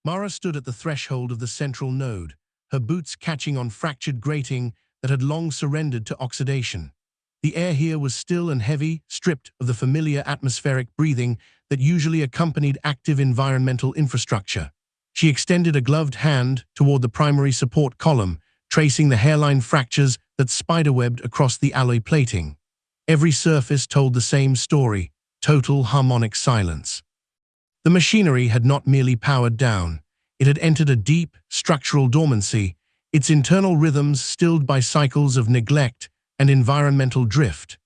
Mara stood at the threshold of the central node, her boots catching on fractured grating that had long surrendered to oxidation. The air here was still and heavy, stripped of the familiar atmospheric breathing that usually accompanied active environmental infrastructure. She extended a gloved hand toward the primary support column, tracing the hairline fractures that spiderwebbed across the alloy plating. Every surface told the same story: total harmonic silence. The machinery had not merely powered down. It had entered a deep, structural dormancy, its internal rhythms stilled by cycles of neglect and environmental drift.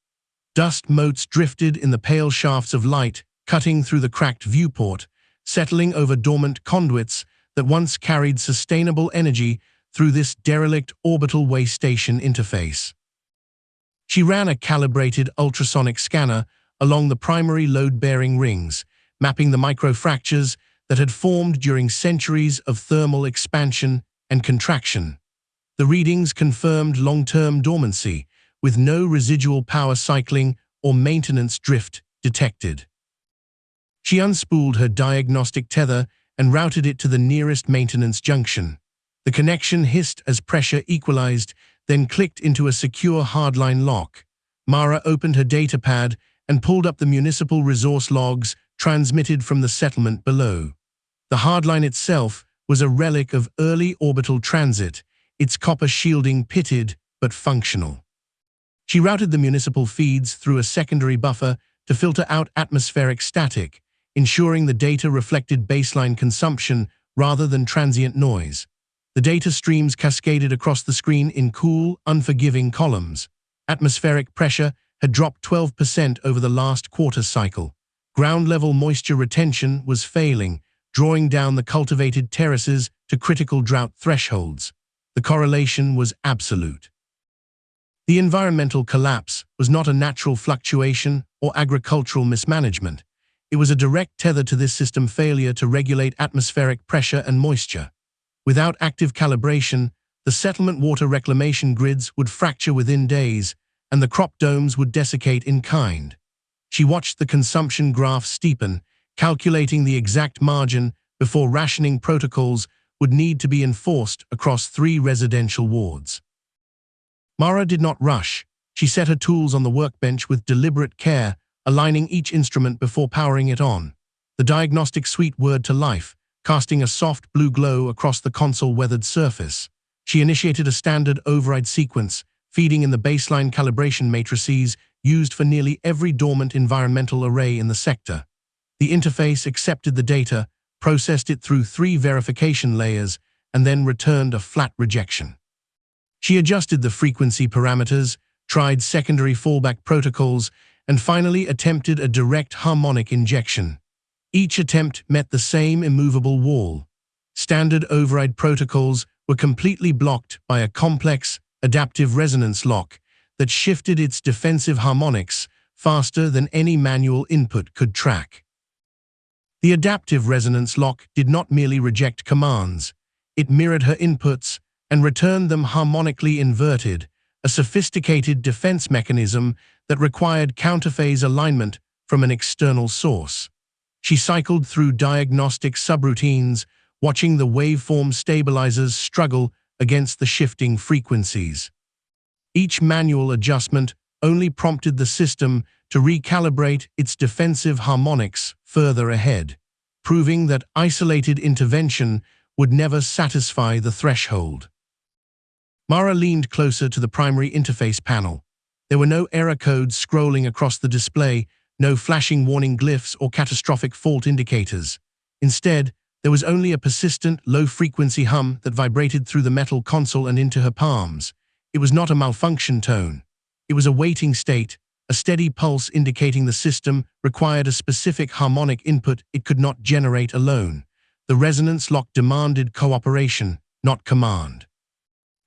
Dust motes drifted in the pale shafts of light, cutting through the cracked viewport, settling over dormant conduits that once carried sustainable energy through this derelict orbital way station interface. She ran a calibrated ultrasonic scanner along the primary load-bearing rings, mapping the microfractures that had formed during centuries of thermal expansion and contraction. The readings confirmed long-term dormancy, with no residual power cycling or maintenance drift detected. She unspooled her diagnostic tether and routed it to the nearest maintenance junction. The connection hissed as pressure equalized, then clicked into a secure hardline lock. Mara opened her datapad and pulled up the municipal resource logs transmitted from the settlement below. The hardline itself was a relic of early orbital transit, its copper shielding pitted but functional. She routed the municipal feeds through a secondary buffer to filter out atmospheric static, ensuring the data reflected baseline consumption rather than transient noise. The data streams cascaded across the screen in cool, unforgiving columns. Atmospheric pressure had dropped 12% over the last quarter cycle. Ground-level moisture retention was failing, drawing down the cultivated terraces to critical drought thresholds. The correlation was absolute. The environmental collapse was not a natural fluctuation or agricultural mismanagement. It was a direct tether to this system failure to regulate atmospheric pressure and moisture. Without active calibration, the settlement water reclamation grids would fracture within days, and the crop domes would desiccate in kind. She watched the consumption graph steepen, calculating the exact margin before rationing protocols would need to be enforced across 3 residential wards. Mara did not rush. She set her tools on the workbench with deliberate care, aligning each instrument before powering it on. The diagnostic suite whirred to life, casting a soft blue glow across the console-weathered surface. She initiated a standard override sequence, feeding in the baseline calibration matrices used for nearly every dormant environmental array in the sector. The interface accepted the data, processed it through 3 verification layers, and then returned a flat rejection. She adjusted the frequency parameters, tried secondary fallback protocols, and finally attempted a direct harmonic injection. Each attempt met the same immovable wall. Standard override protocols were completely blocked by a complex, adaptive resonance lock that shifted its defensive harmonics faster than any manual input could track. The adaptive resonance lock did not merely reject commands. It mirrored her inputs and returned them harmonically inverted, a sophisticated defense mechanism that required counterphase alignment from an external source. She cycled through diagnostic subroutines, watching the waveform stabilizers struggle against the shifting frequencies. Each manual adjustment only prompted the system to recalibrate its defensive harmonics further ahead, proving that isolated intervention would never satisfy the threshold. Mara leaned closer to the primary interface panel. There were no error codes scrolling across the display, no flashing warning glyphs or catastrophic fault indicators. Instead, there was only a persistent, low-frequency hum that vibrated through the metal console and into her palms. It was not a malfunction tone. It was a waiting state, a steady pulse indicating the system required a specific harmonic input it could not generate alone. The resonance lock demanded cooperation, not command.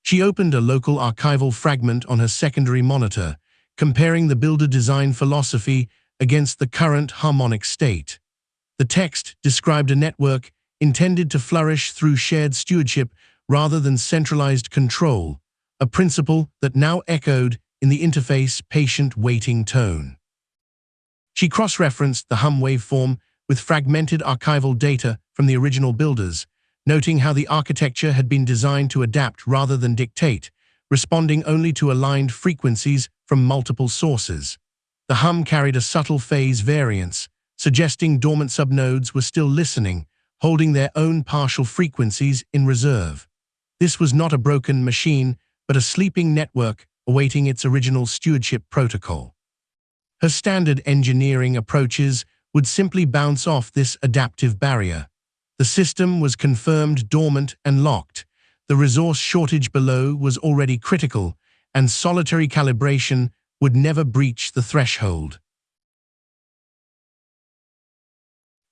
She opened a local archival fragment on her secondary monitor, comparing the builder design philosophy against the current harmonic state. The text described a network intended to flourish through shared stewardship rather than centralized control, a principle that now echoed in the interface patient waiting tone. She cross-referenced the hum waveform with fragmented archival data from the original builders, noting how the architecture had been designed to adapt rather than dictate, responding only to aligned frequencies from multiple sources. The hum carried a subtle phase variance, suggesting dormant subnodes were still listening, holding their own partial frequencies in reserve. This was not a broken machine, but a sleeping network awaiting its original stewardship protocol. Her standard engineering approaches would simply bounce off this adaptive barrier. The system was confirmed dormant and locked. The resource shortage below was already critical, and solitary calibration would never breach the threshold.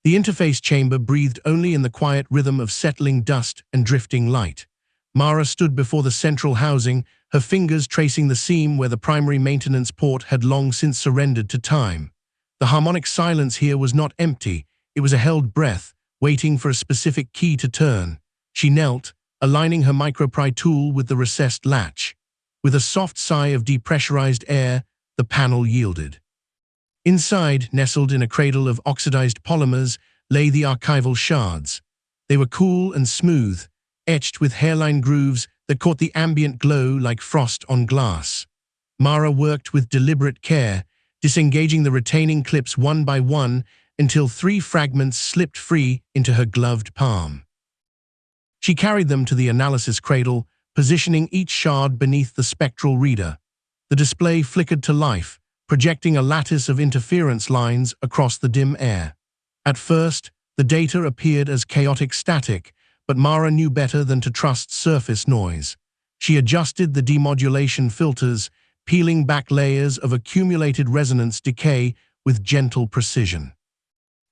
The interface chamber breathed only in the quiet rhythm of settling dust and drifting light. Mara stood before the central housing, her fingers tracing the seam where the primary maintenance port had long since surrendered to time. The harmonic silence here was not empty, it was a held breath, waiting for a specific key to turn. She knelt, aligning her micropry tool with the recessed latch. With a soft sigh of depressurized air, the panel yielded. Inside, nestled in a cradle of oxidized polymers, lay the archival shards. They were cool and smooth, etched with hairline grooves that caught the ambient glow like frost on glass. Mara worked with deliberate care, disengaging the retaining clips one by one until 3 fragments slipped free into her gloved palm. She carried them to the analysis cradle, positioning each shard beneath the spectral reader. The display flickered to life, projecting a lattice of interference lines across the dim air. At first, the data appeared as chaotic static, but Mara knew better than to trust surface noise. She adjusted the demodulation filters, peeling back layers of accumulated resonance decay with gentle precision.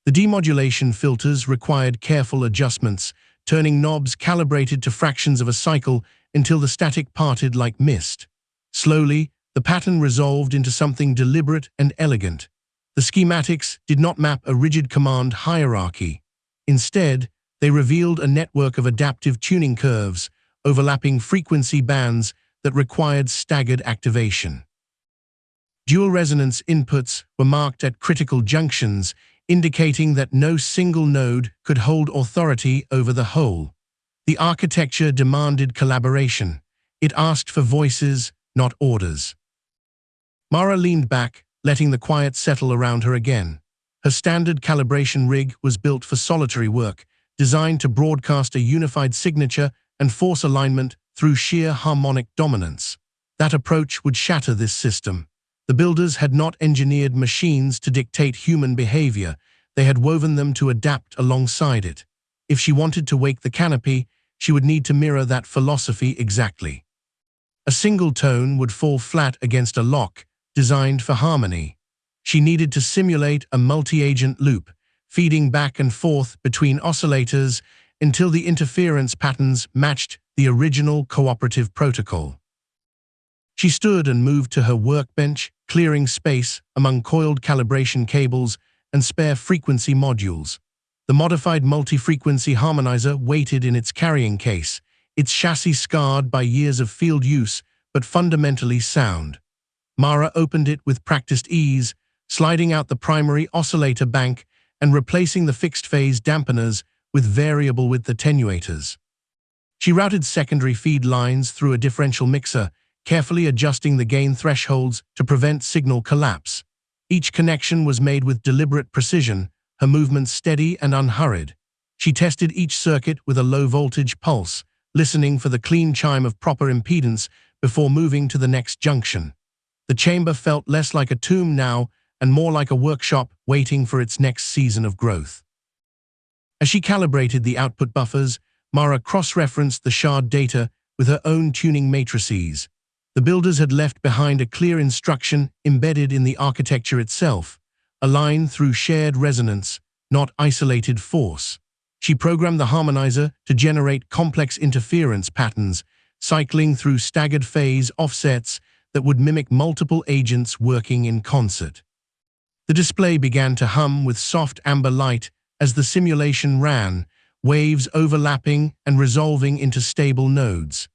The demodulation filters required careful adjustments, turning knobs calibrated to fractions of a cycle until the static parted like mist. Slowly, the pattern resolved into something deliberate and elegant. The schematics did not map a rigid command hierarchy. Instead, they revealed a network of adaptive tuning curves, overlapping frequency bands that required staggered activation. Dual resonance inputs were marked at critical junctions, indicating that no single node could hold authority over the whole. The architecture demanded collaboration. It asked for voices, not orders. Mara leaned back, letting the quiet settle around her again. Her standard calibration rig was built for solitary work, designed to broadcast a unified signature and force alignment through sheer harmonic dominance. That approach would shatter this system. The builders had not engineered machines to dictate human behavior, they had woven them to adapt alongside it. If she wanted to wake the Canopy, she would need to mirror that philosophy exactly. A single tone would fall flat against a lock, designed for harmony. She needed to simulate a multi-agent loop, feeding back and forth between oscillators until the interference patterns matched the original cooperative protocol. She stood and moved to her workbench, clearing space among coiled calibration cables and spare frequency modules. The modified multi-frequency harmonizer waited in its carrying case, its chassis scarred by years of field use, but fundamentally sound. Mara opened it with practiced ease, sliding out the primary oscillator bank and replacing the fixed-phase dampeners with variable width attenuators. She routed secondary feed lines through a differential mixer, carefully adjusting the gain thresholds to prevent signal collapse. Each connection was made with deliberate precision, her movements steady and unhurried. She tested each circuit with a low-voltage pulse, listening for the clean chime of proper impedance before moving to the next junction. The chamber felt less like a tomb now and more like a workshop waiting for its next season of growth. As she calibrated the output buffers, Mara cross-referenced the shard data with her own tuning matrices. The builders had left behind a clear instruction embedded in the architecture itself, a line through shared resonance, not isolated force. She programmed the harmonizer to generate complex interference patterns, cycling through staggered phase offsets that would mimic multiple agents working in concert. The display began to hum with soft amber light as the simulation ran, waves overlapping and resolving into stable nodes.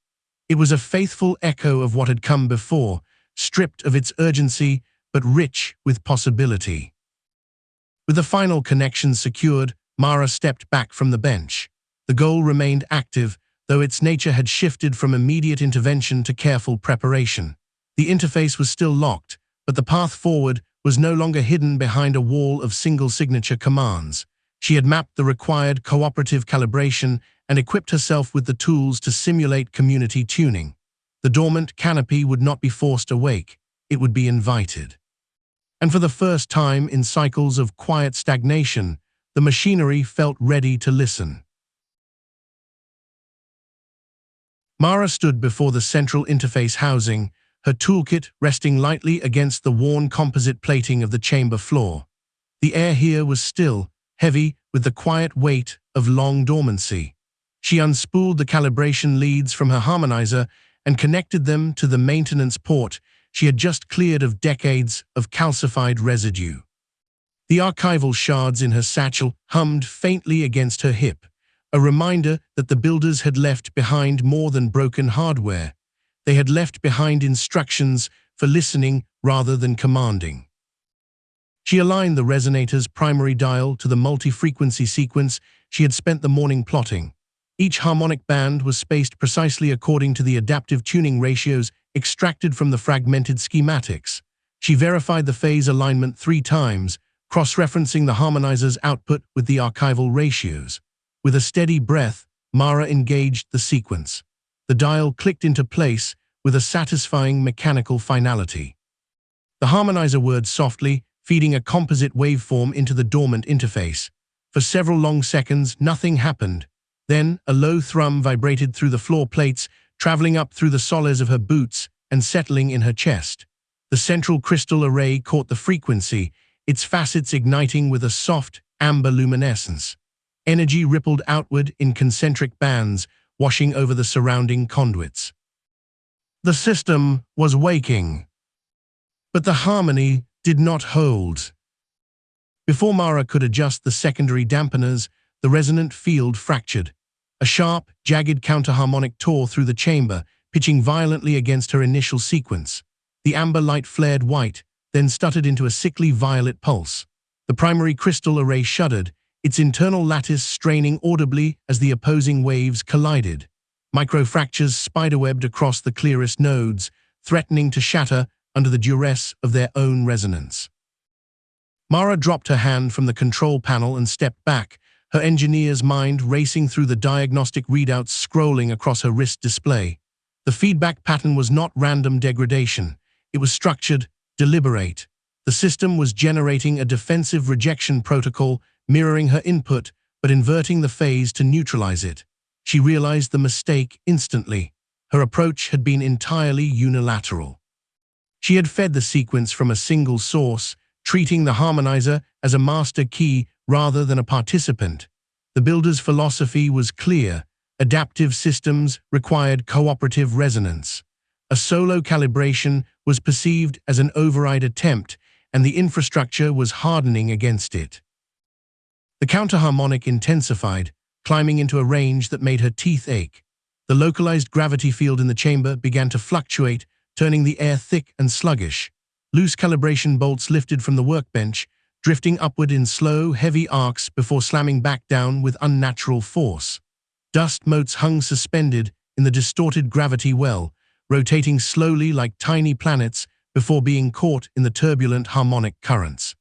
It was a faithful echo of what had come before, stripped of its urgency but rich with possibility. With the final connection secured, Mara stepped back from the bench. The goal remained active, though its nature had shifted from immediate intervention to careful preparation. The interface was still locked, but the path forward was no longer hidden behind a wall of single-signature commands. She had mapped the required cooperative calibration and equipped herself with the tools to simulate community tuning. The dormant Canopy would not be forced awake, it would be invited. And for the first time in cycles of quiet stagnation, the machinery felt ready to listen. Mara stood before the central interface housing, her toolkit resting lightly against the worn composite plating of the chamber floor. The air here was still, heavy with the quiet weight of long dormancy. She unspooled the calibration leads from her harmonizer and connected them to the maintenance port she had just cleared of decades of calcified residue. The archival shards in her satchel hummed faintly against her hip, a reminder that the builders had left behind more than broken hardware. They had left behind instructions for listening rather than commanding. She aligned the resonator's primary dial to the multi-frequency sequence she had spent the morning plotting. Each harmonic band was spaced precisely according to the adaptive tuning ratios extracted from the fragmented schematics. She verified the phase alignment 3 times, cross-referencing the harmonizer's output with the archival ratios. With a steady breath, Mara engaged the sequence. The dial clicked into place with a satisfying mechanical finality. The harmonizer whirred softly, feeding a composite waveform into the dormant interface. For several long seconds, nothing happened. Then, a low thrum vibrated through the floor plates, traveling up through the soles of her boots and settling in her chest. The central crystal array caught the frequency, its facets igniting with a soft, amber luminescence. Energy rippled outward in concentric bands, washing over the surrounding conduits. The system was waking. But the harmony did not hold. Before Mara could adjust the secondary dampeners, the resonant field fractured. A sharp, jagged counterharmonic tore through the chamber, pitching violently against her initial sequence. The amber light flared white, then stuttered into a sickly violet pulse. The primary crystal array shuddered, its internal lattice straining audibly as the opposing waves collided. Microfractures spiderwebbed across the clearest nodes, threatening to shatter under the duress of their own resonance. Mara dropped her hand from the control panel and stepped back, her engineer's mind racing through the diagnostic readouts scrolling across her wrist display. The feedback pattern was not random degradation. It was structured, deliberate. The system was generating a defensive rejection protocol, mirroring her input, but inverting the phase to neutralize it. She realized the mistake instantly. Her approach had been entirely unilateral. She had fed the sequence from a single source, treating the harmonizer as a master key rather than a participant. The builder's philosophy was clear. Adaptive systems required cooperative resonance. A solo calibration was perceived as an override attempt, and the infrastructure was hardening against it. The counterharmonic intensified, climbing into a range that made her teeth ache. The localized gravity field in the chamber began to fluctuate, turning the air thick and sluggish. Loose calibration bolts lifted from the workbench, drifting upward in slow, heavy arcs before slamming back down with unnatural force. Dust motes hung suspended in the distorted gravity well, rotating slowly like tiny planets before being caught in the turbulent harmonic currents.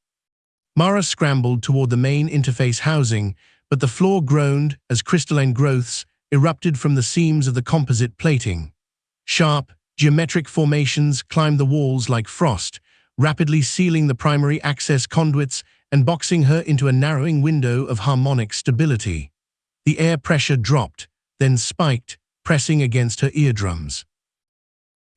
Mara scrambled toward the main interface housing, but the floor groaned as crystalline growths erupted from the seams of the composite plating. Sharp, geometric formations climbed the walls like frost, rapidly sealing the primary access conduits and boxing her into a narrowing window of harmonic stability. The air pressure dropped, then spiked, pressing against her eardrums.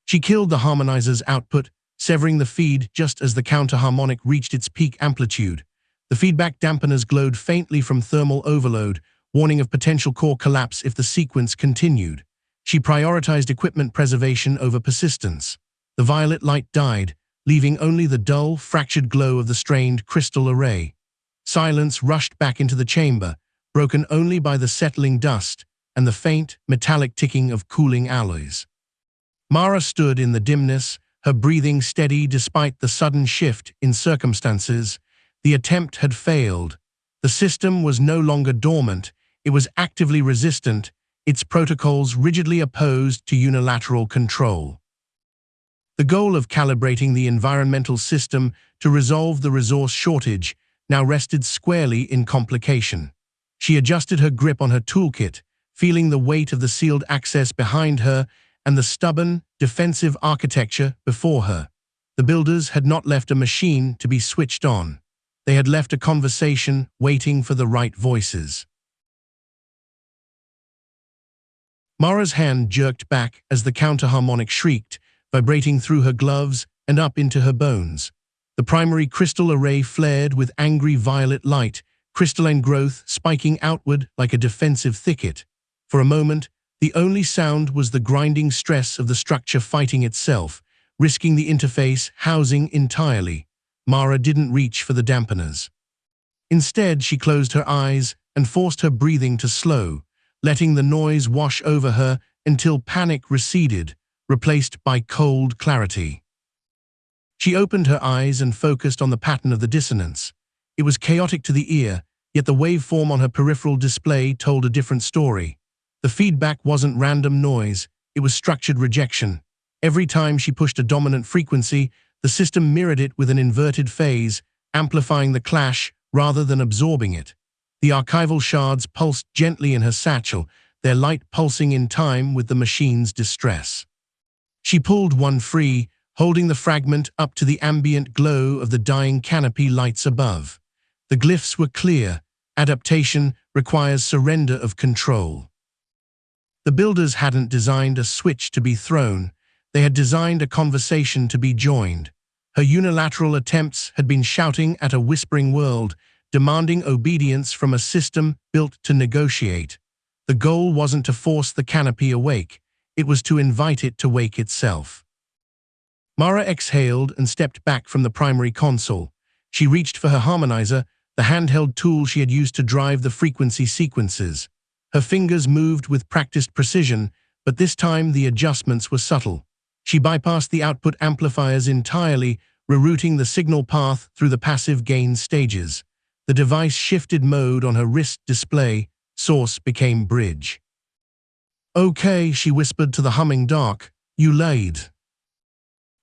She killed the harmonizer's output, severing the feed just as the counterharmonic reached its peak amplitude. The feedback dampeners glowed faintly from thermal overload, warning of potential core collapse if the sequence continued. She prioritized equipment preservation over persistence. The violet light died, leaving only the dull, fractured glow of the strained crystal array. Silence rushed back into the chamber, broken only by the settling dust and the faint, metallic ticking of cooling alloys. Mara stood in the dimness, her breathing steady despite the sudden shift in circumstances. The attempt had failed. The system was no longer dormant, It was actively resistant, its protocols rigidly opposed to unilateral control. The goal of calibrating the environmental system to resolve the resource shortage now rested squarely in complication. She adjusted her grip on her toolkit, feeling the weight of the sealed access behind her and the stubborn, defensive architecture before her. The builders had not left a machine to be switched on. They had left a conversation waiting for the right voices. Mara's hand jerked back as the counterharmonic shrieked, vibrating through her gloves and up into her bones. The primary crystal array flared with angry violet light, crystalline growth spiking outward like a defensive thicket. For a moment, the only sound was the grinding stress of the structure fighting itself, risking the interface housing entirely. Mara didn't reach for the dampeners. Instead, she closed her eyes and forced her breathing to slow, letting the noise wash over her until panic receded, replaced by cold clarity. She opened her eyes and focused on the pattern of the dissonance. It was chaotic to the ear, yet the waveform on her peripheral display told a different story. The feedback wasn't random noise, it was structured rejection. Every time she pushed a dominant frequency, the system mirrored it with an inverted phase, amplifying the clash rather than absorbing it. The archival shards pulsed gently in her satchel, their light pulsing in time with the machine's distress. She pulled one free, holding the fragment up to the ambient glow of the dying canopy lights above. The glyphs were clear. Adaptation requires surrender of control. The builders hadn't designed a switch to be thrown. They had designed a conversation to be joined. Her unilateral attempts had been shouting at a whispering world, demanding obedience from a system built to negotiate. The goal wasn't to force the canopy awake. It was to invite it to wake itself. Mara exhaled and stepped back from the primary console. She reached for her harmonizer, the handheld tool she had used to drive the frequency sequences. Her fingers moved with practiced precision, but this time the adjustments were subtle. She bypassed the output amplifiers entirely, rerouting the signal path through the passive gain stages. The device shifted mode on her wrist display. Source became bridge. "Okay," she whispered to the humming dark. "You laid."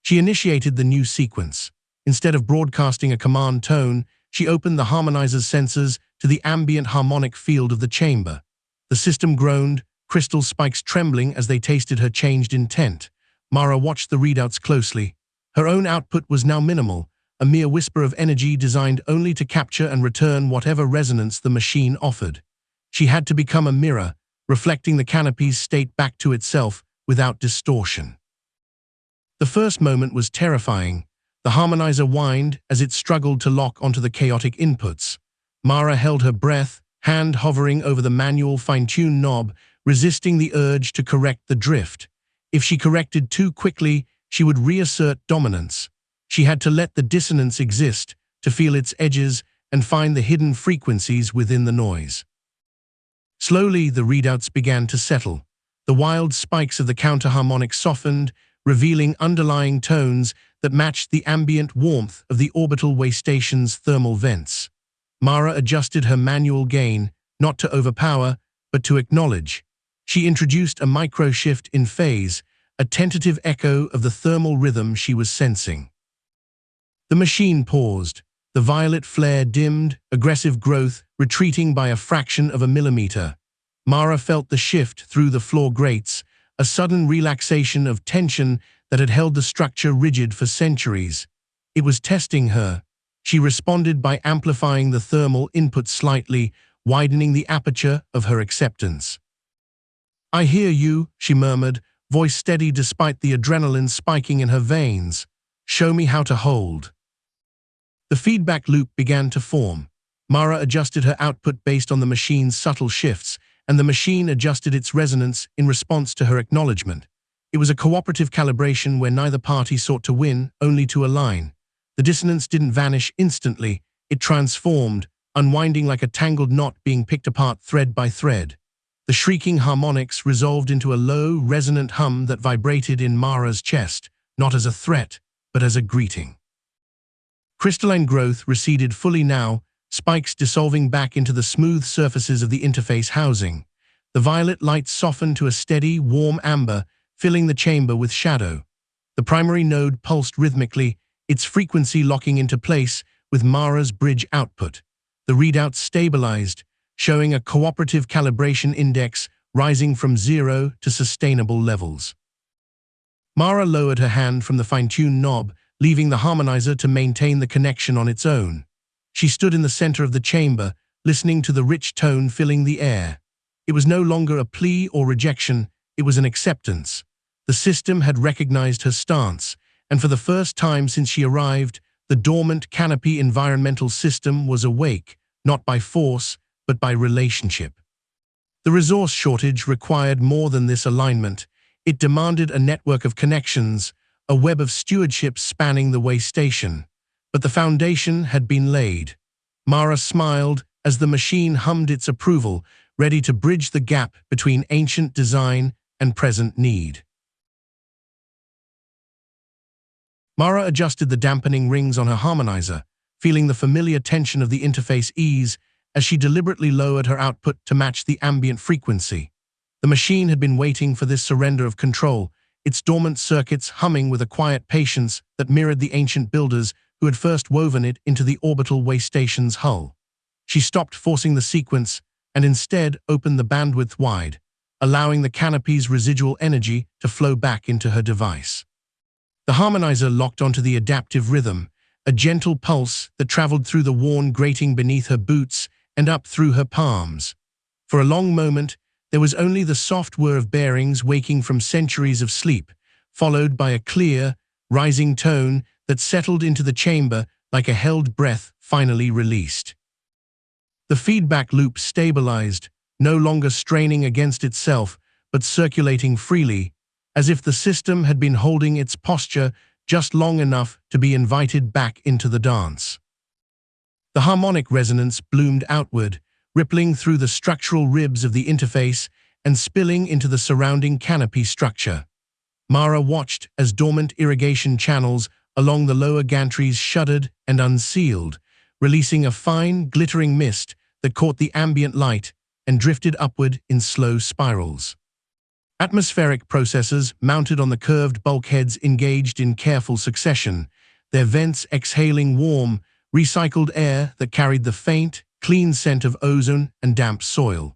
She initiated the new sequence. Instead of broadcasting a command tone, she opened the harmonizer's sensors to the ambient harmonic field of the chamber. The system groaned, crystal spikes trembling as they tasted her changed intent. Mara watched the readouts closely. Her own output was now minimal, a mere whisper of energy designed only to capture and return whatever resonance the machine offered. She had to become a mirror, reflecting the canopy's state back to itself without distortion. The first moment was terrifying. The harmonizer whined as it struggled to lock onto the chaotic inputs. Mara held her breath, hand hovering over the manual fine-tune knob, resisting the urge to correct the drift. If she corrected too quickly, she would reassert dominance. She had to let the dissonance exist, to feel its edges and find the hidden frequencies within the noise. Slowly, the readouts began to settle. The wild spikes of the counterharmonic softened, revealing underlying tones that matched the ambient warmth of the orbital way station's thermal vents. Mara adjusted her manual gain, not to overpower, but to acknowledge. She introduced a micro-shift in phase, a tentative echo of the thermal rhythm she was sensing. The machine paused. The violet flare dimmed, aggressive growth retreating by a fraction of a millimeter. Mara felt the shift through the floor grates, a sudden relaxation of tension that had held the structure rigid for centuries. It was testing her. She responded by amplifying the thermal input slightly, widening the aperture of her acceptance. "I hear you," she murmured, voice steady despite the adrenaline spiking in her veins. "Show me how to hold." The feedback loop began to form. Mara adjusted her output based on the machine's subtle shifts, and the machine adjusted its resonance in response to her acknowledgement. It was a cooperative calibration where neither party sought to win, only to align. The dissonance didn't vanish instantly, it transformed, unwinding like a tangled knot being picked apart thread by thread. The shrieking harmonics resolved into a low, resonant hum that vibrated in Mara's chest, not as a threat, but as a greeting. Crystalline growth receded fully now, spikes dissolving back into the smooth surfaces of the interface housing. The violet light softened to a steady, warm amber, filling the chamber with shadow. The primary node pulsed rhythmically, its frequency locking into place with Mara's bridge output. The readout stabilized, showing a cooperative calibration index rising from 0 to sustainable levels. Mara lowered her hand from the fine-tuned knob, leaving the harmonizer to maintain the connection on its own. She stood in the center of the chamber, listening to the rich tone filling the air. It was no longer a plea or rejection, it was an acceptance. The system had recognized her stance, and for the first time since she arrived, the dormant Canopy environmental system was awake, not by force, but by relationship. The resource shortage required more than this alignment. It demanded a network of connections, a web of stewardships spanning the way station. But the foundation had been laid. Mara smiled as the machine hummed its approval, ready to bridge the gap between ancient design and present need. Mara adjusted the dampening rings on her harmonizer, feeling the familiar tension of the interface ease as she deliberately lowered her output to match the ambient frequency. The machine had been waiting for this surrender of control, its dormant circuits humming with a quiet patience that mirrored the ancient builders who had first woven it into the orbital way station's hull. She stopped forcing the sequence and instead opened the bandwidth wide, allowing the canopy's residual energy to flow back into her device. The harmonizer locked onto the adaptive rhythm, a gentle pulse that traveled through the worn grating beneath her boots and up through her palms. For a long moment, there was only the soft whir of bearings waking from centuries of sleep, followed by a clear, rising tone that settled into the chamber like a held breath finally released. The feedback loop stabilized, no longer straining against itself, but circulating freely, as if the system had been holding its posture just long enough to be invited back into the dance. The harmonic resonance bloomed outward, rippling through the structural ribs of the interface and spilling into the surrounding canopy structure. Mara watched as dormant irrigation channels along the lower gantries shuddered and unsealed, releasing a fine, glittering mist that caught the ambient light and drifted upward in slow spirals. Atmospheric processors mounted on the curved bulkheads engaged in careful succession, their vents exhaling warm, recycled air that carried the faint, clean scent of ozone and damp soil.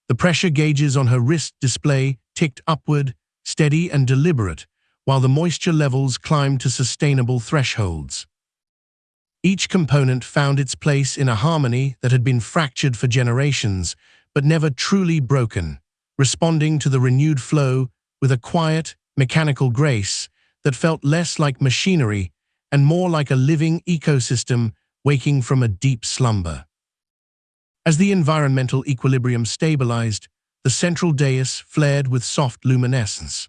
The pressure gauges on her wrist display ticked upward, steady and deliberate, while the moisture levels climbed to sustainable thresholds. Each component found its place in a harmony that had been fractured for generations, but never truly broken, responding to the renewed flow with a quiet, mechanical grace that felt less like machinery and more like a living ecosystem waking from a deep slumber. As the environmental equilibrium stabilized, the central dais flared with soft luminescence.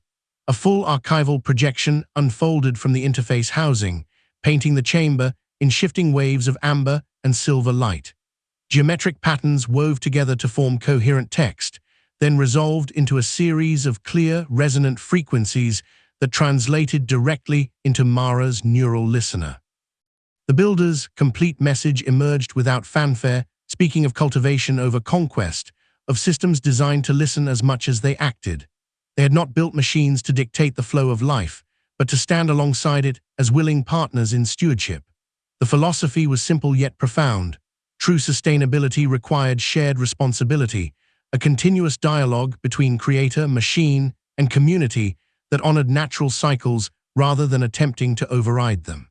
A full archival projection unfolded from the interface housing, painting the chamber in shifting waves of amber and silver light. Geometric patterns wove together to form coherent text, then resolved into a series of clear, resonant frequencies that translated directly into Mara's neural listener. The builder's complete message emerged without fanfare, speaking of cultivation over conquest, of systems designed to listen as much as they acted. They had not built machines to dictate the flow of life, but to stand alongside it as willing partners in stewardship. The philosophy was simple yet profound. True sustainability required shared responsibility, a continuous dialogue between creator, machine, and community that honored natural cycles rather than attempting to override them.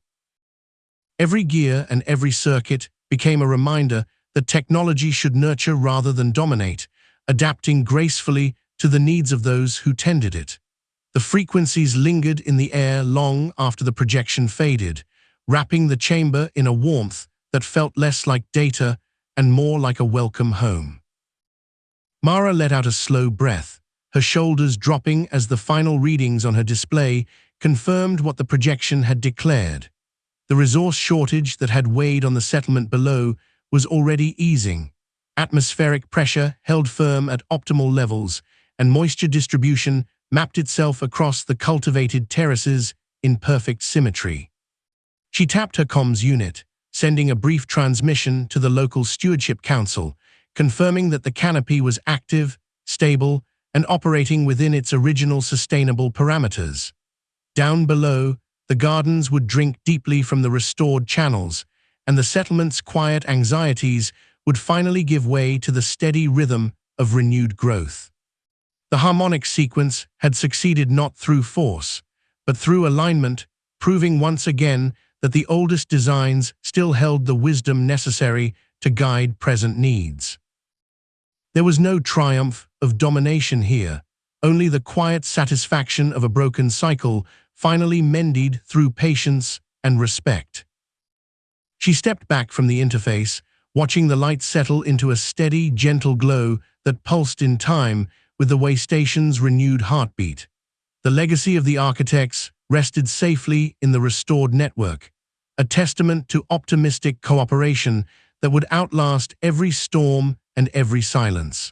Every gear and every circuit became a reminder that technology should nurture rather than dominate, adapting gracefully to the needs of those who tended it. The frequencies lingered in the air long after the projection faded, wrapping the chamber in a warmth that felt less like data and more like a welcome home. Mara let out a slow breath, her shoulders dropping as the final readings on her display confirmed what the projection had declared. The resource shortage that had weighed on the settlement below was already easing. Atmospheric pressure held firm at optimal levels, and moisture distribution mapped itself across the cultivated terraces in perfect symmetry. She tapped her comms unit, sending a brief transmission to the local stewardship council, confirming that the Canopy was active, stable, and operating within its original sustainable parameters. Down below, the gardens would drink deeply from the restored channels, and the settlement's quiet anxieties would finally give way to the steady rhythm of renewed growth. The harmonic sequence had succeeded not through force, but through alignment, proving once again that the oldest designs still held the wisdom necessary to guide present needs. There was no triumph of domination here, only the quiet satisfaction of a broken cycle finally mended through patience and respect. She stepped back from the interface, watching the light settle into a steady, gentle glow that pulsed in time with the way station's renewed heartbeat. The legacy of the architects rested safely in the restored network, a testament to optimistic cooperation that would outlast every storm and every silence.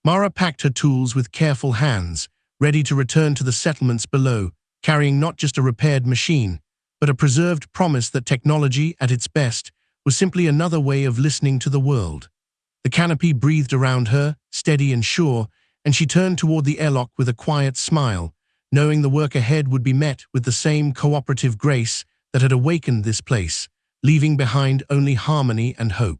Mara packed her tools with careful hands, ready to return to the settlements below, carrying not just a repaired machine, but a preserved promise that technology, at its best, was simply another way of listening to the world. The Canopy breathed around her, steady and sure, and she turned toward the airlock with a quiet smile, knowing the work ahead would be met with the same cooperative grace that had awakened this place, leaving behind only harmony and hope.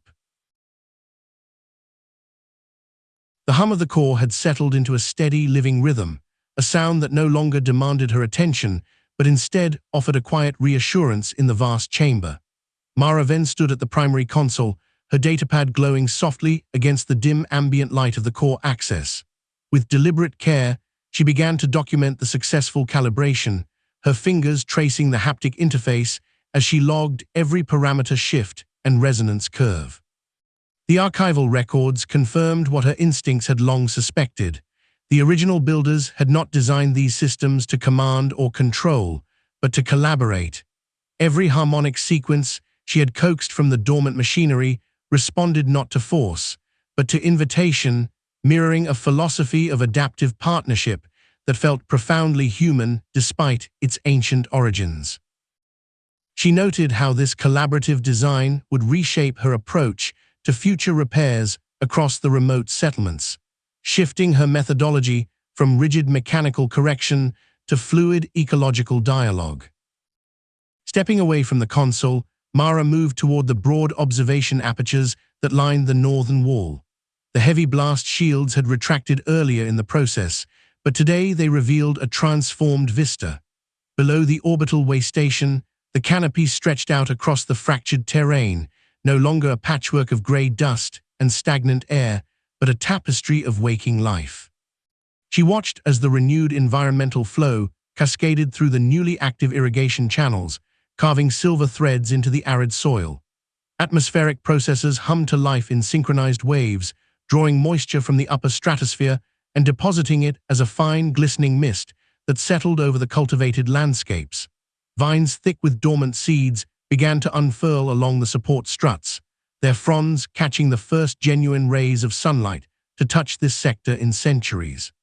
The hum of the core had settled into a steady, living rhythm, a sound that no longer demanded her attention, but instead offered a quiet reassurance in the vast chamber. Mara Venn stood at the primary console, her datapad glowing softly against the dim ambient light of the core access. With deliberate care, she began to document the successful calibration, her fingers tracing the haptic interface as she logged every parameter shift and resonance curve. The archival records confirmed what her instincts had long suspected. The original builders had not designed these systems to command or control, but to collaborate. Every harmonic sequence she had coaxed from the dormant machinery responded not to force, but to invitation, mirroring a philosophy of adaptive partnership that felt profoundly human despite its ancient origins. She noted how this collaborative design would reshape her approach to future repairs across the remote settlements, shifting her methodology from rigid mechanical correction to fluid ecological dialogue. Stepping away from the console, Mara moved toward the broad observation apertures that lined the northern wall. The heavy blast shields had retracted earlier in the process, but today they revealed a transformed vista. Below the orbital way station, the Canopy stretched out across the fractured terrain, no longer a patchwork of gray dust and stagnant air, but a tapestry of waking life. She watched as the renewed environmental flow cascaded through the newly active irrigation channels, carving silver threads into the arid soil. Atmospheric processes hummed to life in synchronized waves, drawing moisture from the upper stratosphere and depositing it as a fine, glistening mist that settled over the cultivated landscapes. Vines thick with dormant seeds began to unfurl along the support struts, their fronds catching the first genuine rays of sunlight to touch this sector in centuries.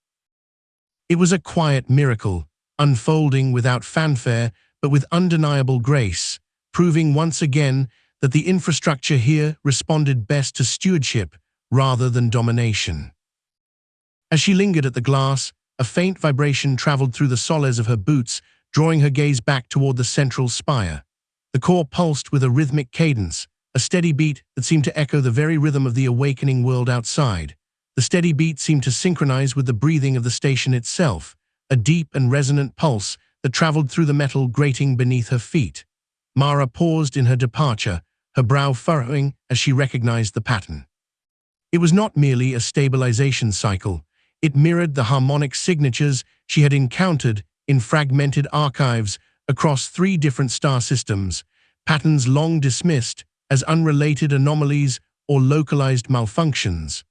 It was a quiet miracle, unfolding without fanfare but with undeniable grace, proving once again that the infrastructure here responded best to stewardship rather than domination. As she lingered at the glass, a faint vibration traveled through the soles of her boots, drawing her gaze back toward the central spire. The core pulsed with a rhythmic cadence, a steady beat that seemed to echo the very rhythm of the awakening world outside. The steady beat seemed to synchronize with the breathing of the station itself, a deep and resonant pulse that traveled through the metal grating beneath her feet. Mara paused in her departure, her brow furrowing as she recognized the pattern. It was not merely a stabilization cycle. It mirrored the harmonic signatures she had encountered in fragmented archives across 3 different star systems, patterns long dismissed as unrelated anomalies or localized malfunctions.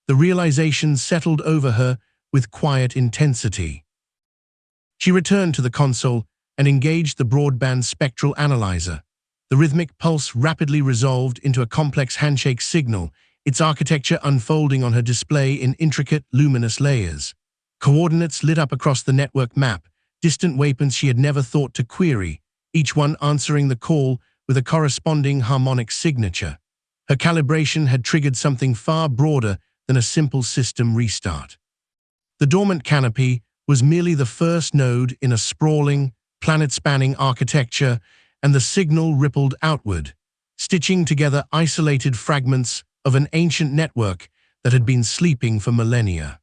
The realization settled over her with quiet intensity. She returned to the console and engaged the broadband spectral analyzer. The rhythmic pulse rapidly resolved into a complex handshake signal, its architecture unfolding on her display in intricate, luminous layers. Coordinates lit up across the network map, distant waypoints she had never thought to query, each one answering the call with a corresponding harmonic signature. Her calibration had triggered something far broader than a simple system restart. The Dormant Canopy was merely the first node in a sprawling, planet-spanning architecture, and the signal rippled outward, stitching together isolated fragments of an ancient network that had been sleeping for millennia.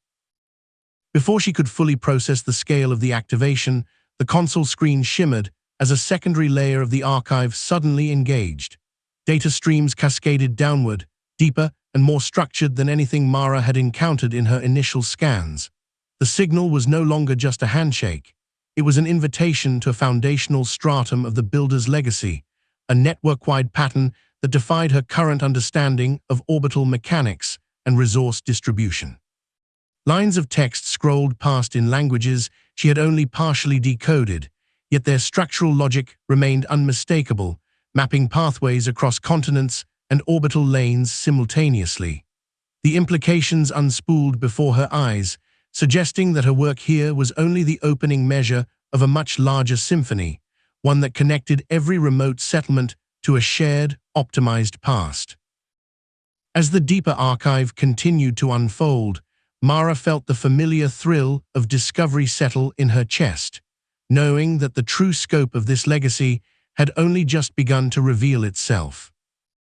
Before she could fully process the scale of the activation, the console screen shimmered as a secondary layer of the archive suddenly engaged. Data streams cascaded downward, deeper and more structured than anything Mara had encountered in her initial scans. The signal was no longer just a handshake. It was an invitation to a foundational stratum of the builder's legacy, a network-wide pattern that defied her current understanding of orbital mechanics and resource distribution. Lines of text scrolled past in languages she had only partially decoded, yet their structural logic remained unmistakable, mapping pathways across continents and orbital lanes simultaneously. The implications unspooled before her eyes, suggesting that her work here was only the opening measure of a much larger symphony, one that connected every remote settlement to a shared, optimized past. As the deeper archive continued to unfold, Mara felt the familiar thrill of discovery settle in her chest, knowing that the true scope of this legacy had only just begun to reveal itself.